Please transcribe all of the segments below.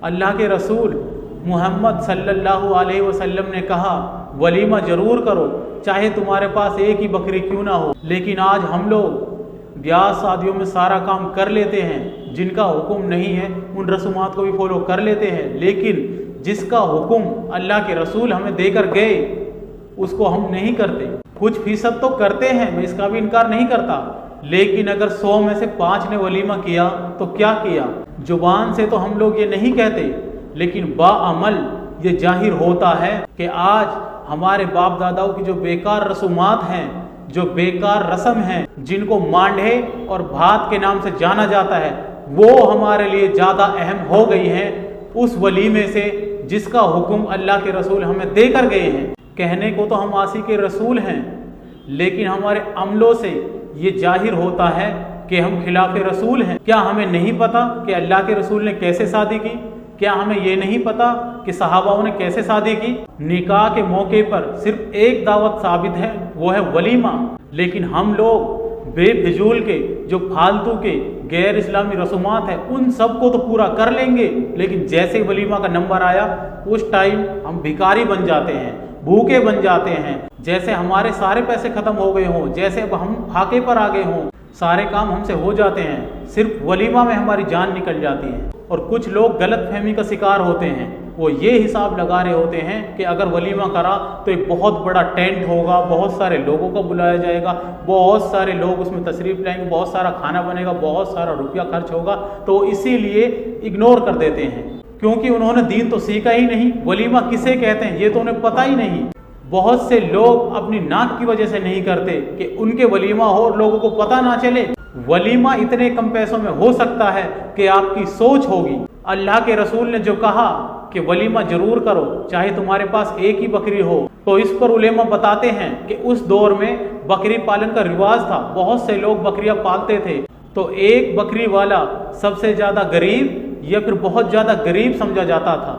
अल्लाह के रसूल मोहम्मद सल्लल्लाहु अलैहि वसल्लम ने कहा वलीमा ज़रूर करो, चाहे तुम्हारे पास एक ही बकरी क्यों ना हो। लेकिन आज हम लोग ब्याह शादियों में सारा काम कर लेते हैं, जिनका हुक्म नहीं है उन रसूमात को भी फॉलो कर लेते हैं, लेकिन जिसका हुक्म अल्लाह के रसूल हमें देकर गए उसको हम नहीं करते। कुछ फीसद तो करते हैं, मैं इसका भी इनकार नहीं करता, लेकिन अगर 100 में से 5 ने वलीमा किया तो क्या किया। जुबान से तो हम लोग ये नहीं कहते, लेकिन बाअमल ये जाहिर होता है कि आज हमारे बाप दादाओं की जो बेकार रसूमात हैं, जो बेकार रस्म हैं, जिनको मांडे और भात के नाम से जाना जाता है, वो हमारे लिए ज़्यादा अहम हो गई हैं उस वलीमे से जिसका हुक्म अल्लाह के रसूल हमें देकर गए हैं। कहने को तो हम आशिक़ रसूल हैं, लेकिन हमारे अमलों से ये जाहिर होता है कि हम खिलाफ रसूल हैं। क्या हमें नहीं पता कि अल्लाह के रसूल ने कैसे शादी की? क्या हमें ये नहीं पता कि सहाबाओं ने कैसे शादी की? निकाह के मौके पर सिर्फ एक दावत साबित है, वो है वलीमा। लेकिन हम लोग बेफिजूल के जो फालतू के गैर इस्लामी रसूमात हैं उन सब को तो पूरा कर लेंगे, लेकिन जैसे वलीमा का नंबर आया उस टाइम हम भिखारी बन जाते हैं, भूखे बन जाते हैं, जैसे हमारे सारे पैसे खत्म हो गए हों, जैसे अब हम फाके पर आ गए हों, सारे काम हमसे हो जाते हैं, सिर्फ वलीमा में हमारी जान निकल जाती है। और कुछ लोग गलत फहमी का शिकार होते हैं, वो ये हिसाब लगा रहे होते हैं कि अगर वलीमा करा तो एक बहुत बड़ा टेंट होगा, बहुत सारे लोगों को बुलाया जाएगा, बहुत सारे लोग उसमें तशरीफ़ लाएंगे, बहुत सारा खाना बनेगा, बहुत सारा रुपया खर्च होगा, तो इसीलिए इग्नोर कर देते हैं, क्योंकि उन्होंने दीन तो सीखा ही नहीं। वलीमा किसे कहते हैं ये तो उन्हें पता ही नहीं। बहुत से लोग अपनी नाक की वजह से नहीं करते कि उनके वलीमा हो और लोगों को पता ना चले। वलीमा इतने कम पैसों में हो सकता है कि आपकी सोच होगी। अल्लाह के रसूल ने जो कहा कि वलीमा जरूर करो, चाहे तुम्हारे पास एक ही बकरी हो, तो इस पर उलेमा बताते हैं कि उस दौर में बकरी पालन का रिवाज था, बहुत से लोग बकरियां पालते थे, तो एक बकरी वाला सबसे ज़्यादा गरीब या फिर बहुत ज़्यादा गरीब समझा जाता था।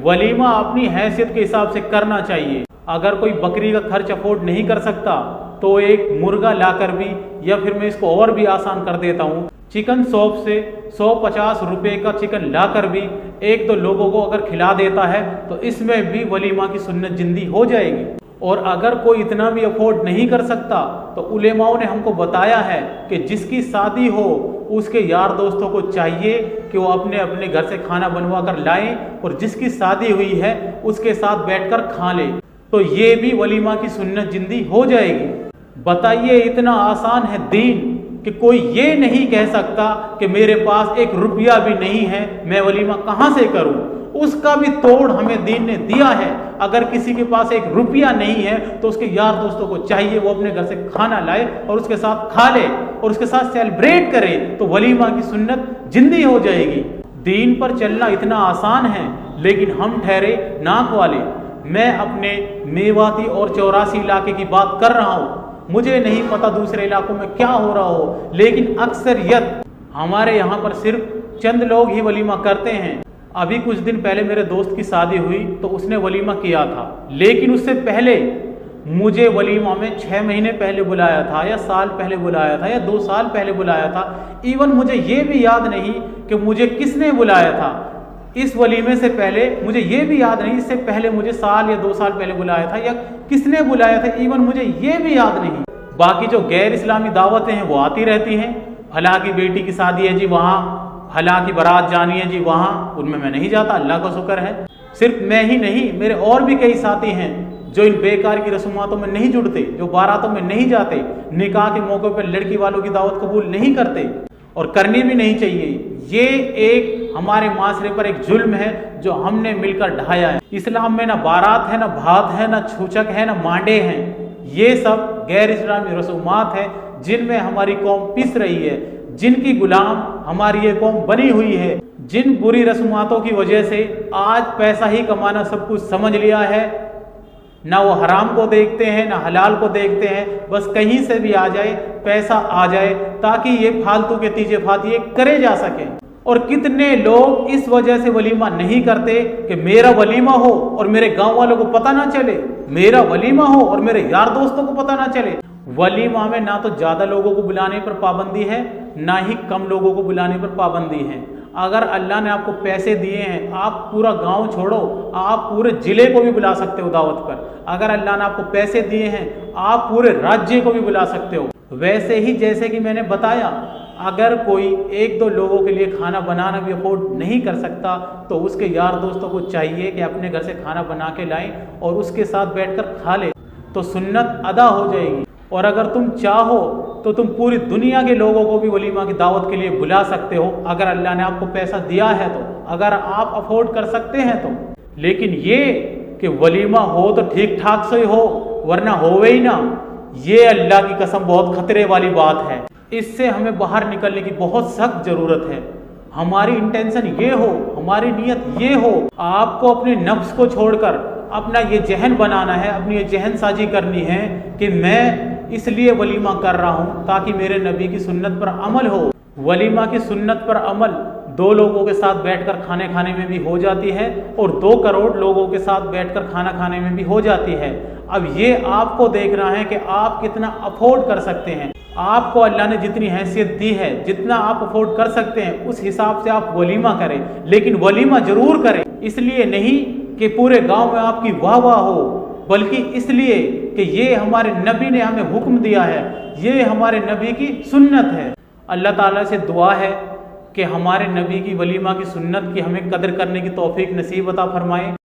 वलीमा अपनी हैसियत के हिसाब से करना चाहिए। अगर कोई बकरी का खर्च अफोर्ड नहीं कर सकता तो एक मुर्गा लाकर भी, या फिर मैं इसको और भी आसान कर देता हूँ, चिकन शॉप से 150 रुपये का चिकन लाकर भी 1-2 लोगों को अगर खिला देता है तो इसमें भी वलीमा की सुन्नत जिंदी हो जाएगी। और अगर कोई इतना भी अफोर्ड नहीं कर सकता तो उलेमाओं ने हमको बताया है कि जिसकी शादी हो उसके यार दोस्तों को चाहिए कि वो अपने अपने घर से खाना बनवा कर लाएं और जिसकी शादी हुई है उसके साथ बैठकर खा ले, तो ये भी वलीमा की सुन्नत जिंदी हो जाएगी। बताइए इतना आसान है दीन कि कोई ये नहीं कह सकता कि मेरे पास 1 रुपया भी नहीं है, मैं वलीमा कहाँ से करूँ। उसका भी तोड़ हमें दीन ने दिया है। अगर किसी के पास 1 रुपया नहीं है तो उसके यार दोस्तों को चाहिए वो अपने घर से खाना लाए और उसके साथ खा ले और उसके साथ सेलिब्रेट करे, तो वलीमा की सुन्नत जिंदी हो जाएगी। दीन पर चलना इतना आसान है, लेकिन हम ठहरे नाक वाले। मैं अपने मेवाती और 84 इलाके की बात कर रहा हूँ, मुझे नहीं पता दूसरे इलाकों में क्या हो रहा हो, लेकिन अक्सरियत हमारे यहाँ पर सिर्फ चंद लोग ही वलीमा करते हैं। अभी कुछ दिन पहले मेरे दोस्त की शादी हुई तो उसने वलीमा किया था, लेकिन उससे पहले मुझे वलीमा में 6 महीने पहले बुलाया था, या साल पहले बुलाया था, या 2 साल पहले बुलाया था। इवन मुझे ये भी याद नहीं कि मुझे किसने बुलाया था। इस वलीमे से पहले मुझे ये भी याद नहीं इससे पहले मुझे साल या 2 साल पहले बुलाया था या किसने बुलाया था, इवन मुझे ये भी याद नहीं। बाकी जो गैर इस्लामी दावतें हैं वो आती रहती हैं। फला की बेटी की शादी है जी वहाँ, फला की बारात जानी है जी वहाँ, उनमें मैं नहीं जाता, अल्लाह का शुक्र है। सिर्फ मैं ही नहीं, मेरे और भी कई साथी हैं जो इन बेकार की रसूमातों में नहीं जुड़ते, जो बारातों में नहीं जाते, निकाह के मौके पर लड़की वालों की दावत कबूल नहीं करते और करनी भी नहीं चाहिए। ये एक हमारे माशरे पर एक जुल्म है जो हमने मिलकर ढाया है। इस्लाम में ना बारात है, ना भात है, ना छूचक है, ना मांडे हैं। ये सब गैर इस्लामी रसूमात हैं जिनमें हमारी कौम पिस रही है, जिनकी गुलाम हमारी ये कौम बनी हुई है। जिन बुरी रसूमातों की वजह से आज पैसा ही कमाना सब कुछ समझ लिया है, ना वो हराम को देखते हैं ना हलाल को देखते हैं, बस कहीं से भी आ जाए, पैसा आ जाए, ताकि ये फालतू के तीजे फातिये करे जा सके। और कितने लोग इस वजह से वलीमा नहीं करते कि मेरा वलीमा हो और मेरे गांव वालों को पता ना चले, मेरा वलीमा हो और मेरे यार दोस्तों को पता ना चले। वलीमा में ना तो ज़्यादा लोगों को बुलाने पर पाबंदी है, ना ही कम लोगों को बुलाने पर पाबंदी है। अगर अल्लाह ने आपको पैसे दिए हैं, आप पूरा गांव छोड़ो, आप पूरे ज़िले को भी बुला सकते हो दावत पर। अगर अल्लाह ने आपको पैसे दिए हैं, आप पूरे राज्य को भी बुला सकते हो। वैसे ही जैसे कि मैंने बताया, अगर कोई एक दो लोगों के लिए खाना बनाना भी अफोर्ड नहीं कर सकता तो उसके यार दोस्तों को चाहिए कि अपने घर से खाना बना के लाएं और उसके साथ बैठकर खा ले, तो सुन्नत अदा हो जाएगी। और अगर तुम चाहो तो तुम पूरी दुनिया के लोगों को भी वलीमा की दावत के लिए बुला सकते हो, अगर अल्लाह ने आपको पैसा दिया है तो, अगर आप अफोर्ड कर सकते हैं तो। लेकिन ये कि वलीमा हो तो ठीक ठाक से हो, वरना होवे ही ना, ये अल्लाह की कसम बहुत खतरे वाली बात है। इससे हमें बाहर निकलने की बहुत सख्त ज़रूरत है। हमारी इंटेंशन ये हो, हमारी नीयत ये हो, आपको अपने नफ्स को छोड़कर अपना ये जहन बनाना है, अपनी ये जहन साजी करनी है कि मैं इसलिए वलीमा कर रहा हूँ ताकि मेरे नबी की सुन्नत पर अमल हो। वलीमा की सुन्नत पर अमल 2 लोगों के साथ बैठकर खाने खाने में भी हो जाती है और 2 करोड़ लोगों के साथ बैठकर खाना खाने में भी हो जाती है। अब ये आपको देखना है कि आप कितना अफोर्ड कर सकते हैं। आपको अल्लाह ने जितनी हैसियत दी है, जितना आप अफोर्ड कर सकते हैं, उस हिसाब से आप वलीमा करें। लेकिन वलीमा जरूर करें, इसलिए नहीं कि पूरे गांव में आपकी वाह वाह हो, बल्कि इसलिए कि ये हमारे नबी ने हमें हुक्म दिया है, ये हमारे नबी की सुन्नत है। अल्लाह ताला से दुआ है कि हमारे नबी की वलीमा की सुन्नत की हमें कदर करने की तौफीक नसीब अता फरमाए।